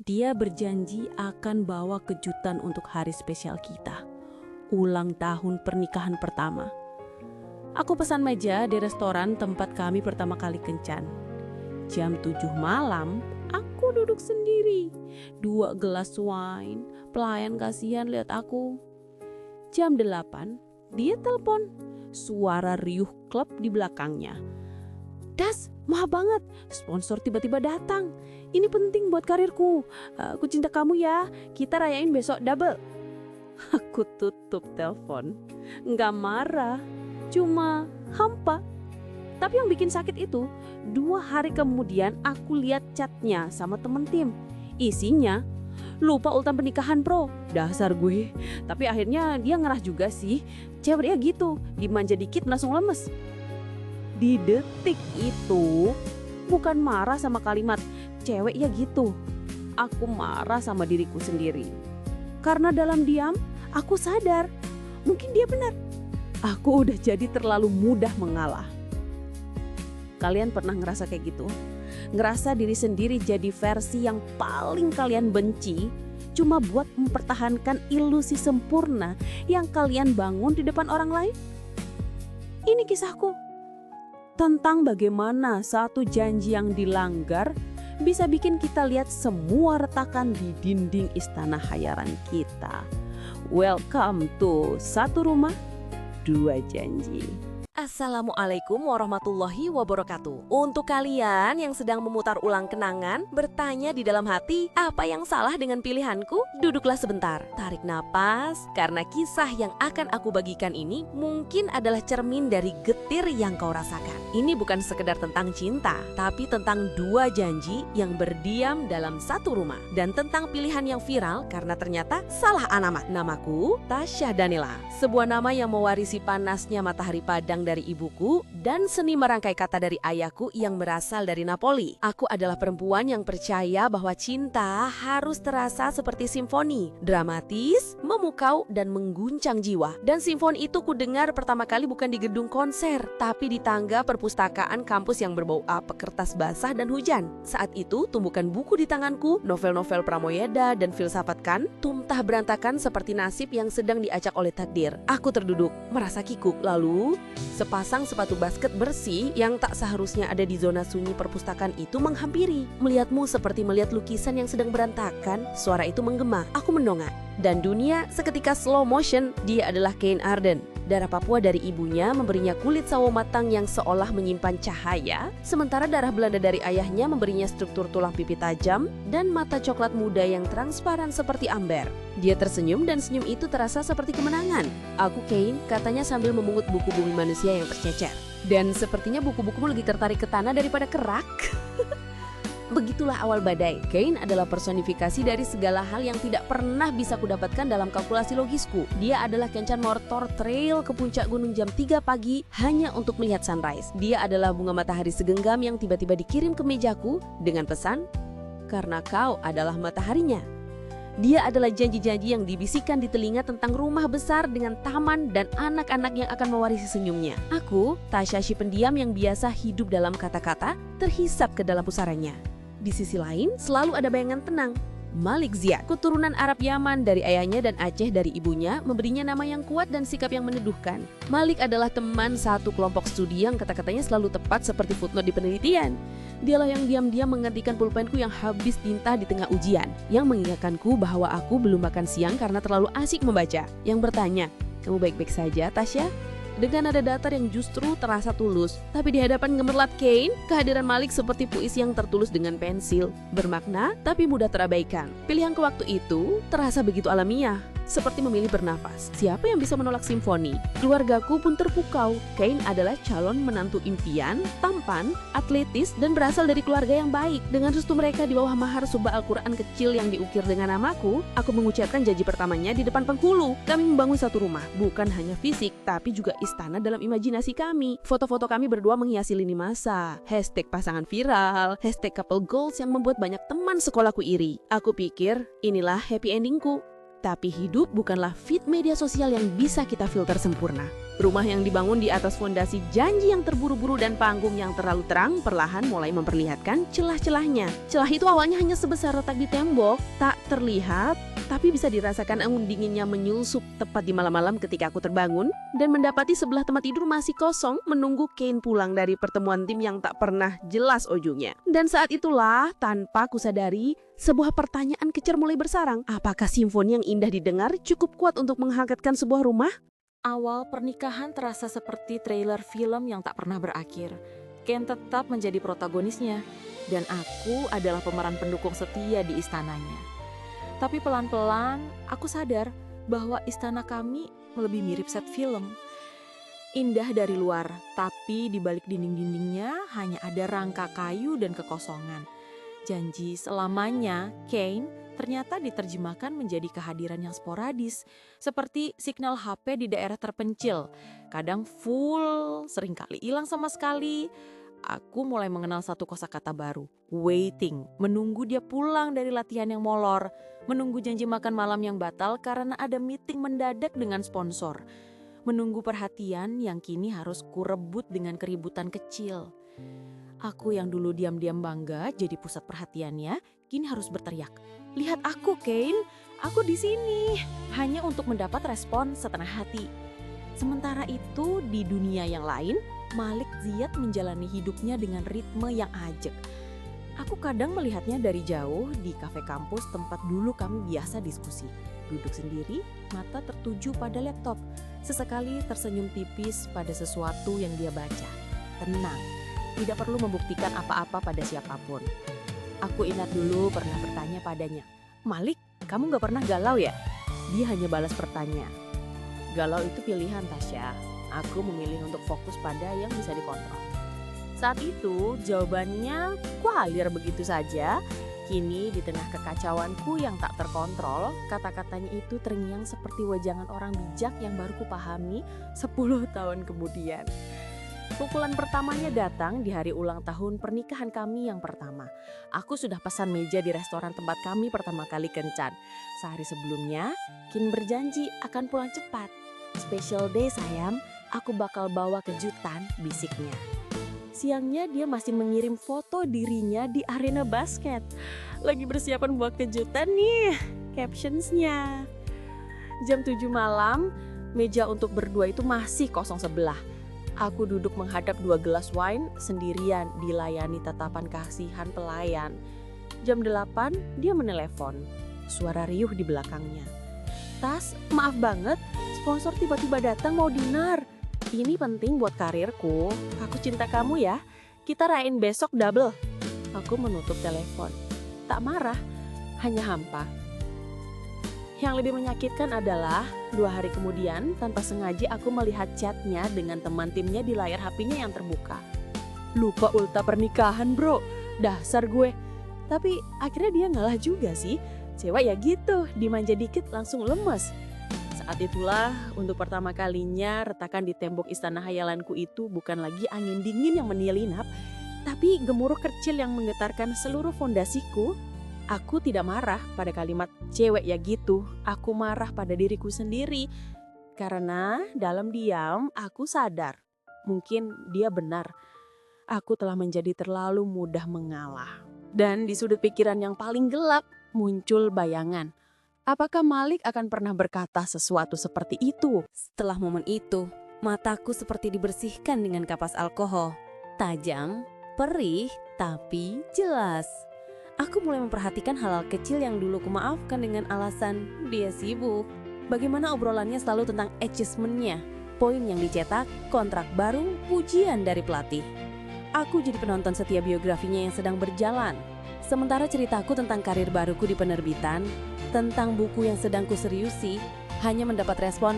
Dia berjanji akan bawa kejutan untuk hari spesial kita, ulang tahun pernikahan pertama. Aku pesan meja di restoran tempat kami pertama kali kencan. Jam 7 malam, aku duduk sendiri. 2 gelas wine, pelayan kasihan lihat aku. Jam 8, dia telepon. Suara riuh klub di belakangnya. Das, mahal banget. Sponsor tiba-tiba datang. Ini penting buat karirku. Aku cinta kamu ya. Kita rayain besok double. Aku tutup telepon. Nggak marah, cuma hampa. Tapi yang bikin sakit itu, 2 hari kemudian aku lihat chatnya sama temen tim. Isinya, lupa ultan pernikahan bro. Dasar gue. Tapi akhirnya dia ngerah juga sih. Ceweknya gitu, dimanja dikit langsung lemes. Di detik itu, bukan marah sama kalimat cewek ya gitu. Aku marah sama diriku sendiri. Karena dalam diam, aku sadar. Mungkin dia benar. Aku udah jadi terlalu mudah mengalah. Kalian pernah ngerasa kayak gitu? Ngerasa diri sendiri jadi versi yang paling kalian benci, cuma buat mempertahankan ilusi sempurna yang kalian bangun di depan orang lain? Ini kisahku. Tentang bagaimana satu janji yang dilanggar bisa bikin kita lihat semua retakan di dinding istana hayalan kita. Welcome to Satu Rumah, Dua Janji. Assalamualaikum warahmatullahi wabarakatuh. Untuk kalian yang sedang memutar ulang kenangan, bertanya di dalam hati, apa yang salah dengan pilihanku? Duduklah sebentar, tarik napas, karena kisah yang akan aku bagikan ini mungkin adalah cermin dari getir yang kau rasakan. Ini bukan sekedar tentang cinta, tapi tentang 2 janji yang berdiam dalam satu rumah. Dan tentang pilihan yang viral karena ternyata salah alamat. Namaku Tasya Danila, sebuah nama yang mewarisi panasnya matahari Padang dari ibuku dan seni merangkai kata dari ayahku yang berasal dari Napoli. Aku adalah perempuan yang percaya bahwa cinta harus terasa seperti simfoni, dramatis, memukau dan mengguncang jiwa. Dan simfoni itu kudengar pertama kali bukan di gedung konser, tapi di tangga perpustakaan kampus yang berbau apek kertas basah dan hujan. Saat itu tumbukan buku di tanganku, novel-novel Pramoyeda dan filsafat Kant, tumpah berantakan seperti nasib yang sedang diacak oleh takdir. Aku terduduk, merasa kikuk, lalu sepasang sepatu basket bersih yang tak seharusnya ada di zona sunyi perpustakaan itu menghampiri. Melihatmu seperti melihat lukisan yang sedang berantakan, suara itu menggema. Aku mendongak. Dan dunia seketika slow motion, dia adalah Kane Arden. Darah Papua dari ibunya memberinya kulit sawo matang yang seolah menyimpan cahaya, sementara darah Belanda dari ayahnya memberinya struktur tulang pipi tajam dan mata coklat muda yang transparan seperti amber. Dia tersenyum dan senyum itu terasa seperti kemenangan. Aku Kane, katanya sambil memungut buku bumi manusia yang tercecer. Dan sepertinya buku-bukumu lebih tertarik ke tanah daripada kerak. Begitulah awal badai. Kane adalah personifikasi dari segala hal yang tidak pernah bisa kudapatkan dalam kalkulasi logisku. Dia adalah kencan motor trail ke puncak gunung jam 3 pagi hanya untuk melihat sunrise. Dia adalah bunga matahari segenggam yang tiba-tiba dikirim ke mejaku dengan pesan, "Karena kau adalah mataharinya." Dia adalah janji-janji yang dibisikkan di telinga tentang rumah besar dengan taman dan anak-anak yang akan mewarisi senyumnya. Aku, Tasya si pendiam yang biasa hidup dalam kata-kata, terhisap ke dalam pusarannya. Di sisi lain, selalu ada bayangan tenang. Malik Ziad, keturunan Arab Yaman dari ayahnya dan Aceh dari ibunya, memberinya nama yang kuat dan sikap yang meneduhkan. Malik adalah teman satu kelompok studi yang kata-katanya selalu tepat seperti footnote di penelitian. Dialah yang diam-diam menggantikan pulpenku yang habis tinta di tengah ujian, yang mengingatkanku bahwa aku belum makan siang karena terlalu asik membaca. Yang bertanya, "Kamu baik-baik saja, Tasya?" Dengan nada datar yang justru terasa tulus. Tapi di hadapan gemerlap Kane, kehadiran Malik seperti puisi yang tertulis dengan pensil. Bermakna, tapi mudah terabaikan. Pilihanku waktu itu terasa begitu alamiah. Seperti memilih bernafas. Siapa yang bisa menolak simfoni? Keluargaku pun terpukau. Kane adalah calon menantu impian, tampan, atletis, dan berasal dari keluarga yang baik. Dengan restu mereka di bawah mahar subah Al-Quran kecil yang diukir dengan namaku, aku mengucapkan janji pertamanya di depan penghulu. Kami membangun satu rumah, bukan hanya fisik, tapi juga istana dalam imajinasi kami. Foto-foto kami berdua menghiasi lini masa. Hashtag pasangan viral, hashtag couple goals yang membuat banyak teman sekolahku iri. Aku pikir, inilah happy endingku. Tapi hidup bukanlah feed media sosial yang bisa kita filter sempurna. Rumah yang dibangun di atas fondasi janji yang terburu-buru dan panggung yang terlalu terang perlahan mulai memperlihatkan celah-celahnya. Celah itu awalnya hanya sebesar retak di tembok, tak terlihat, tapi bisa dirasakan angin dinginnya menyusup tepat di malam-malam ketika aku terbangun dan mendapati sebelah tempat tidur masih kosong menunggu Kane pulang dari pertemuan tim yang tak pernah jelas ujungnya. Dan saat itulah, tanpa kusadari, sebuah pertanyaan kecer mulai bersarang. Apakah simfoni yang indah didengar cukup kuat untuk menghangatkan sebuah rumah? Awal pernikahan terasa seperti trailer film yang tak pernah berakhir. Ken tetap menjadi protagonisnya, dan aku adalah pemeran pendukung setia di istananya. Tapi pelan-pelan aku sadar bahwa istana kami lebih mirip set film. Indah dari luar, tapi di balik dinding-dindingnya hanya ada rangka kayu dan kekosongan. Janji selamanya, Kane ternyata diterjemahkan menjadi kehadiran yang sporadis, seperti signal HP di daerah terpencil. Kadang full, seringkali hilang sama sekali. Aku mulai mengenal satu kosakata baru, waiting, menunggu dia pulang dari latihan yang molor, menunggu janji makan malam yang batal karena ada meeting mendadak dengan sponsor, menunggu perhatian yang kini harus kurebut dengan keributan kecil. Aku yang dulu diam-diam bangga jadi pusat perhatiannya, kini harus berteriak, "Lihat aku, Kane, aku di sini," hanya untuk mendapat respon setengah hati. Sementara itu di dunia yang lain, Malik Ziyad menjalani hidupnya dengan ritme yang ajak. Aku kadang melihatnya dari jauh di kafe kampus tempat dulu kami biasa diskusi. Duduk sendiri, mata tertuju pada laptop. Sesekali tersenyum tipis pada sesuatu yang dia baca. Tenang, tidak perlu membuktikan apa-apa pada siapapun. Aku ingat dulu pernah bertanya padanya, "Malik, kamu gak pernah galau ya?" Dia hanya balas pertanyaan, "Galau itu pilihan, Tasya. Aku memilih untuk fokus pada yang bisa dikontrol." Saat itu jawabannya kualir begitu saja. Kini di tengah kekacauanku yang tak terkontrol, kata-katanya itu terngiang seperti wajangan orang bijak yang baru kupahami 10 tahun kemudian. Pukulan pertamanya datang di hari ulang tahun pernikahan kami yang pertama. Aku sudah pesan meja di restoran tempat kami pertama kali kencan. Sehari sebelumnya, Kin berjanji akan pulang cepat. "Special day sayang, aku bakal bawa kejutan," bisiknya. Siangnya dia masih mengirim foto dirinya di arena basket. "Lagi bersiapan buat kejutan nih," captionsnya. Jam 7 malam, meja untuk berdua itu masih kosong sebelah. Aku duduk menghadap 2 gelas wine sendirian dilayani tatapan kasihan pelayan. Jam 8 dia menelepon. Suara riuh di belakangnya. "Tas, maaf banget, sponsor tiba-tiba datang mau dinner. Ini penting buat karirku. Aku cinta kamu ya. Kita rayain besok double." Aku menutup telepon. Tak marah, hanya hampa. Yang lebih menyakitkan adalah 2 hari kemudian tanpa sengaja aku melihat chatnya dengan teman timnya di layar HP-nya yang terbuka. "Lupa ulta pernikahan bro, dasar gue." Tapi akhirnya dia ngalah juga sih. Cewek ya gitu, dimanja dikit langsung lemes. Saat itulah untuk pertama kalinya retakan di tembok istana hayalanku itu bukan lagi angin dingin yang menyelinap, tapi gemuruh kecil yang menggetarkan seluruh fondasiku. Aku tidak marah pada kalimat "cewek ya gitu", aku marah pada diriku sendiri. Karena dalam diam aku sadar, mungkin dia benar. Aku telah menjadi terlalu mudah mengalah. Dan di sudut pikiran yang paling gelap muncul bayangan. Apakah Malik akan pernah berkata sesuatu seperti itu? Setelah momen itu, mataku seperti dibersihkan dengan kapas alkohol. Tajam, perih, tapi jelas. Aku mulai memperhatikan hal-hal kecil yang dulu kumaafkan dengan alasan dia sibuk. Bagaimana obrolannya selalu tentang achievement-nya, poin yang dicetak, kontrak baru, pujian dari pelatih. Aku jadi penonton setia biografinya yang sedang berjalan. Sementara ceritaku tentang karir baruku di penerbitan, tentang buku yang sedang kuseriusi, hanya mendapat respon,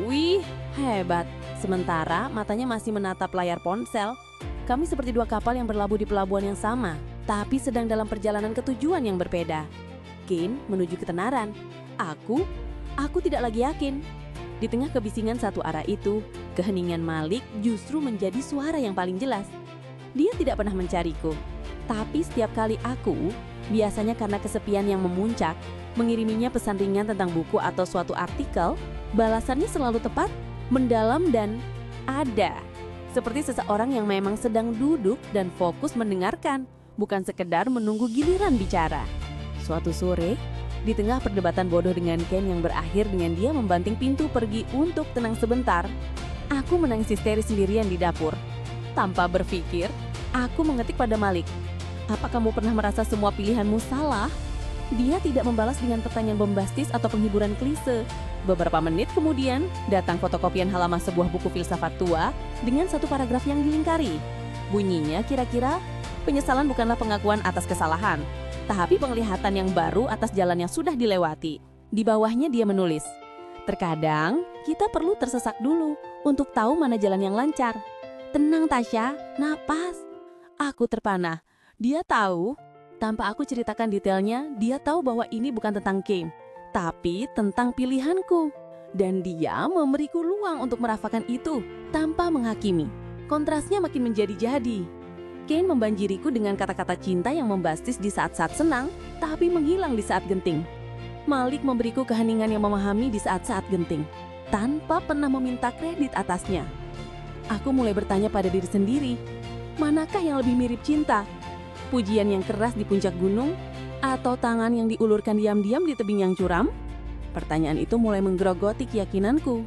"Wih, hebat." Sementara matanya masih menatap layar ponsel. Kami seperti 2 kapal yang berlabuh di pelabuhan yang sama, tapi sedang dalam perjalanan ke tujuan yang berbeda. Kane menuju ketenaran. Aku tidak lagi yakin. Di tengah kebisingan satu arah itu, keheningan Malik justru menjadi suara yang paling jelas. Dia tidak pernah mencariku. Tapi setiap kali aku, biasanya karena kesepian yang memuncak, mengiriminya pesan ringan tentang buku atau suatu artikel, balasannya selalu tepat, mendalam dan ada. Seperti seseorang yang memang sedang duduk dan fokus mendengarkan, bukan sekedar menunggu giliran bicara. Suatu sore, di tengah perdebatan bodoh dengan Ken yang berakhir dengan dia membanting pintu pergi untuk tenang sebentar, aku menangis histeris sendirian di dapur. Tanpa berpikir, aku mengetik pada Malik, "Apa kamu pernah merasa semua pilihanmu salah?" Dia tidak membalas dengan pertanyaan bombastis atau penghiburan klise. Beberapa menit kemudian, datang fotokopian halaman sebuah buku filsafat tua dengan satu paragraf yang dilingkari. Bunyinya kira-kira, penyesalan bukanlah pengakuan atas kesalahan, tapi penglihatan yang baru atas jalan yang sudah dilewati. Di bawahnya dia menulis, "Terkadang kita perlu tersesak dulu untuk tahu mana jalan yang lancar. Tenang Tasya, napas." Aku terpana. Dia tahu, tanpa aku ceritakan detailnya, dia tahu bahwa ini bukan tentang Kane, tapi tentang pilihanku. Dan dia memberiku ruang untuk merasakan itu tanpa menghakimi. Kontrasnya makin menjadi-jadi. Kane membanjiriku dengan kata-kata cinta yang membastis di saat-saat senang, tapi menghilang di saat genting. Malik memberiku keheningan yang memahami di saat-saat genting, tanpa pernah meminta kredit atasnya. Aku mulai bertanya pada diri sendiri, manakah yang lebih mirip cinta? Pujian yang keras di puncak gunung, atau tangan yang diulurkan diam-diam di tebing yang curam? Pertanyaan itu mulai menggerogoti keyakinanku.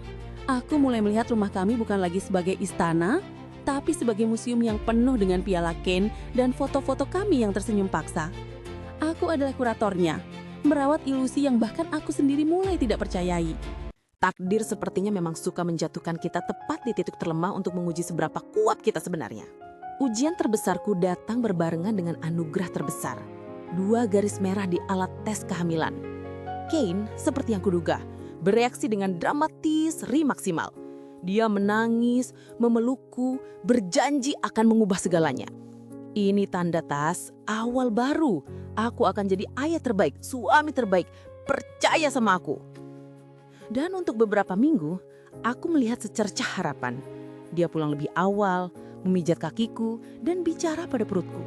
Aku mulai melihat rumah kami bukan lagi sebagai istana, tapi sebagai museum yang penuh dengan piala Kane dan foto-foto kami yang tersenyum paksa. Aku adalah kuratornya, merawat ilusi yang bahkan aku sendiri mulai tidak percayai. Takdir sepertinya memang suka menjatuhkan kita tepat di titik terlemah untuk menguji seberapa kuat kita sebenarnya. Ujian terbesarku datang berbarengan dengan anugerah terbesar. 2 garis merah di alat tes kehamilan. Kane, seperti yang kuduga, bereaksi dengan dramatis maksimal. Dia menangis, memelukku, berjanji akan mengubah segalanya. Ini tanda Tas, awal baru. Aku akan jadi ayah terbaik, suami terbaik. Percaya sama aku. Dan untuk beberapa minggu, aku melihat secercah harapan. Dia pulang lebih awal, memijat kakiku, dan bicara pada perutku.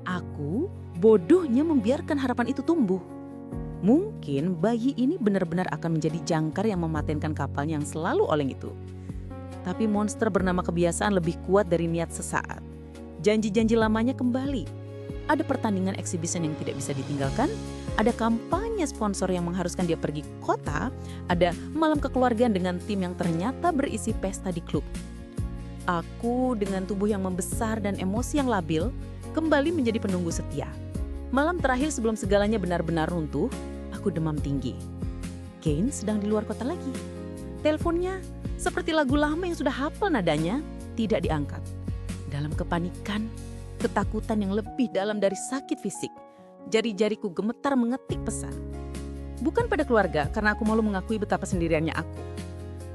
Aku bodohnya membiarkan harapan itu tumbuh. Mungkin bayi ini benar-benar akan menjadi jangkar yang mematenkan kapalnya yang selalu oleng itu. Tapi monster bernama kebiasaan lebih kuat dari niat sesaat. Janji-janji lamanya kembali. Ada pertandingan exhibition yang tidak bisa ditinggalkan, ada kampanye sponsor yang mengharuskan dia pergi kota, ada malam kekeluargaan dengan tim yang ternyata berisi pesta di klub. Aku dengan tubuh yang membesar dan emosi yang labil, kembali menjadi penunggu setia. Malam terakhir sebelum segalanya benar-benar runtuh, aku demam tinggi. Kane sedang di luar kota lagi. Teleponnya, seperti lagu lama yang sudah hafal nadanya, tidak diangkat. Dalam kepanikan, ketakutan yang lebih dalam dari sakit fisik, jari-jariku gemetar mengetik pesan. Bukan pada keluarga, karena aku malu mengakui betapa sendiriannya aku.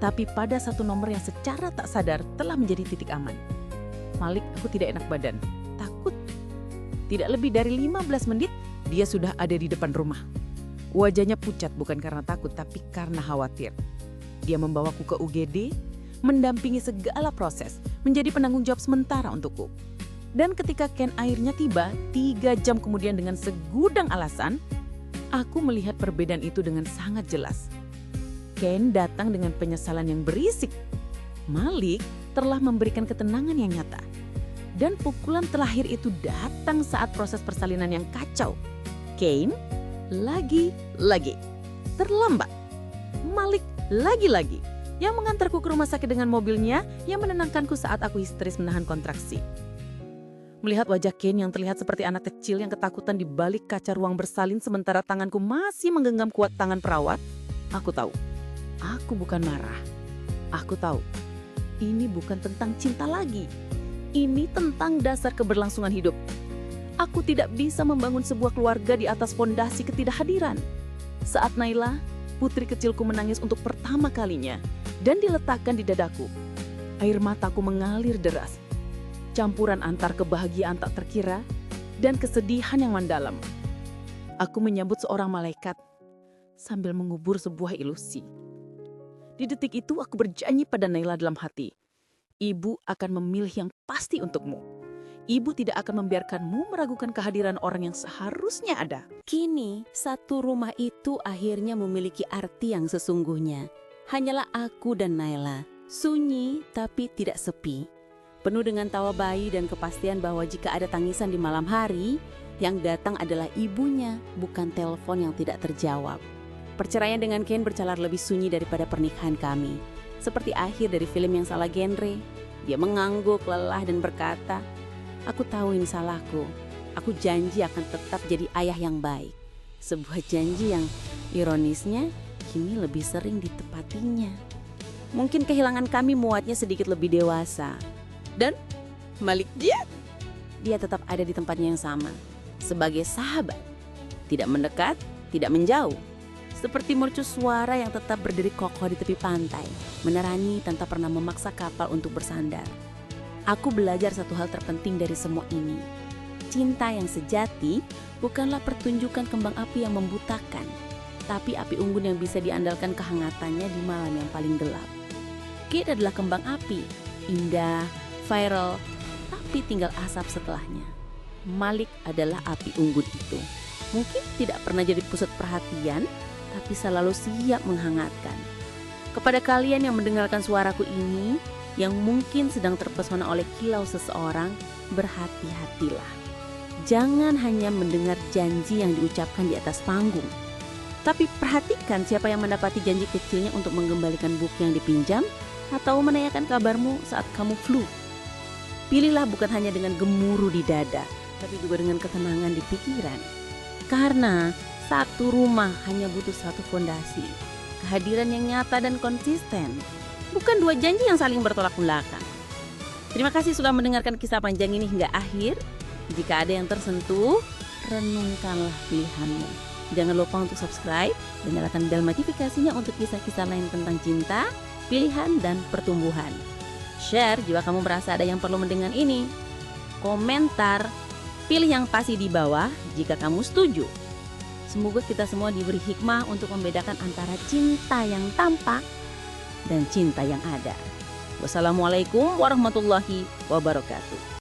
Tapi pada satu nomor yang secara tak sadar telah menjadi titik aman. Malik, aku tidak enak badan. Takut. Tidak lebih dari 15 menit, dia sudah ada di depan rumah. Wajahnya pucat bukan karena takut, tapi karena khawatir. Dia membawaku ke UGD, mendampingi segala proses, menjadi penanggung jawab sementara untukku. Dan ketika Ken airnya tiba, 3 jam kemudian dengan segudang alasan, aku melihat perbedaan itu dengan sangat jelas. Ken datang dengan penyesalan yang berisik. Malik telah memberikan ketenangan yang nyata. Dan pukulan terakhir itu datang saat proses persalinan yang kacau. Kane lagi-lagi terlambat. Malik lagi-lagi yang mengantarku ke rumah sakit dengan mobilnya yang menenangkanku saat aku histeris menahan kontraksi. Melihat wajah Kane yang terlihat seperti anak kecil yang ketakutan di balik kaca ruang bersalin sementara tanganku masih menggenggam kuat tangan perawat, aku tahu. Aku bukan marah. Aku tahu, ini bukan tentang cinta lagi. Ini tentang dasar keberlangsungan hidup. Aku tidak bisa membangun sebuah keluarga di atas fondasi ketidakhadiran. Saat Naila, putri kecilku menangis untuk pertama kalinya dan diletakkan di dadaku, air mataku mengalir deras. Campuran antar kebahagiaan tak terkira dan kesedihan yang mendalam. Aku menyambut seorang malaikat sambil mengubur sebuah ilusi. Di detik itu aku berjanji pada Naila dalam hati, Ibu akan memilih yang pasti untukmu. Ibu tidak akan membiarkanmu meragukan kehadiran orang yang seharusnya ada. Kini, satu rumah itu akhirnya memiliki arti yang sesungguhnya. Hanyalah aku dan Naila. Sunyi tapi tidak sepi. Penuh dengan tawa bayi dan kepastian bahwa jika ada tangisan di malam hari, yang datang adalah ibunya, bukan telepon yang tidak terjawab. Perceraian dengan Ken bercalar lebih sunyi daripada pernikahan kami. Seperti akhir dari film yang salah genre. Dia mengangguk, lelah dan berkata, "Aku tahu ini salahku. Aku janji akan tetap jadi ayah yang baik." Sebuah janji yang ironisnya kini lebih sering ditepatinya. Mungkin kehilangan kami muatnya sedikit lebih dewasa. Dan Malik dia tetap ada di tempatnya yang sama. Sebagai sahabat. Tidak mendekat, tidak menjauh. Seperti mercu suara yang tetap berdiri kokoh di tepi pantai, menerani tanpa pernah memaksa kapal untuk bersandar. Aku belajar satu hal terpenting dari semua ini. Cinta yang sejati bukanlah pertunjukan kembang api yang membutakan, tapi api unggun yang bisa diandalkan kehangatannya di malam yang paling gelap. Kate adalah kembang api, indah, viral, tapi tinggal asap setelahnya. Malik adalah api unggun itu. Mungkin tidak pernah jadi pusat perhatian, tapi selalu siap menghangatkan. Kepada kalian yang mendengarkan suaraku ini, yang mungkin sedang terpesona oleh kilau seseorang, berhati-hatilah. Jangan hanya mendengar janji yang diucapkan di atas panggung, tapi perhatikan siapa yang mendapati janji kecilnya untuk mengembalikan buku yang dipinjam atau menanyakan kabarmu saat kamu flu. Pilihlah bukan hanya dengan gemuruh di dada, tapi juga dengan ketenangan di pikiran. Karena satu rumah hanya butuh satu fondasi, kehadiran yang nyata dan konsisten, bukan dua janji yang saling bertolak belakang. Terima kasih sudah mendengarkan kisah panjang ini hingga akhir. Jika ada yang tersentuh, renungkanlah pilihanmu. Jangan lupa untuk subscribe dan nyalakan bel notifikasinya untuk kisah-kisah lain tentang cinta, pilihan, dan pertumbuhan. Share jika kamu merasa ada yang perlu mendengar ini. Komentar, pilih yang pasti di bawah jika kamu setuju. Semoga kita semua diberi hikmah untuk membedakan antara cinta yang tampak dan cinta yang ada. Wassalamualaikum warahmatullahi wabarakatuh.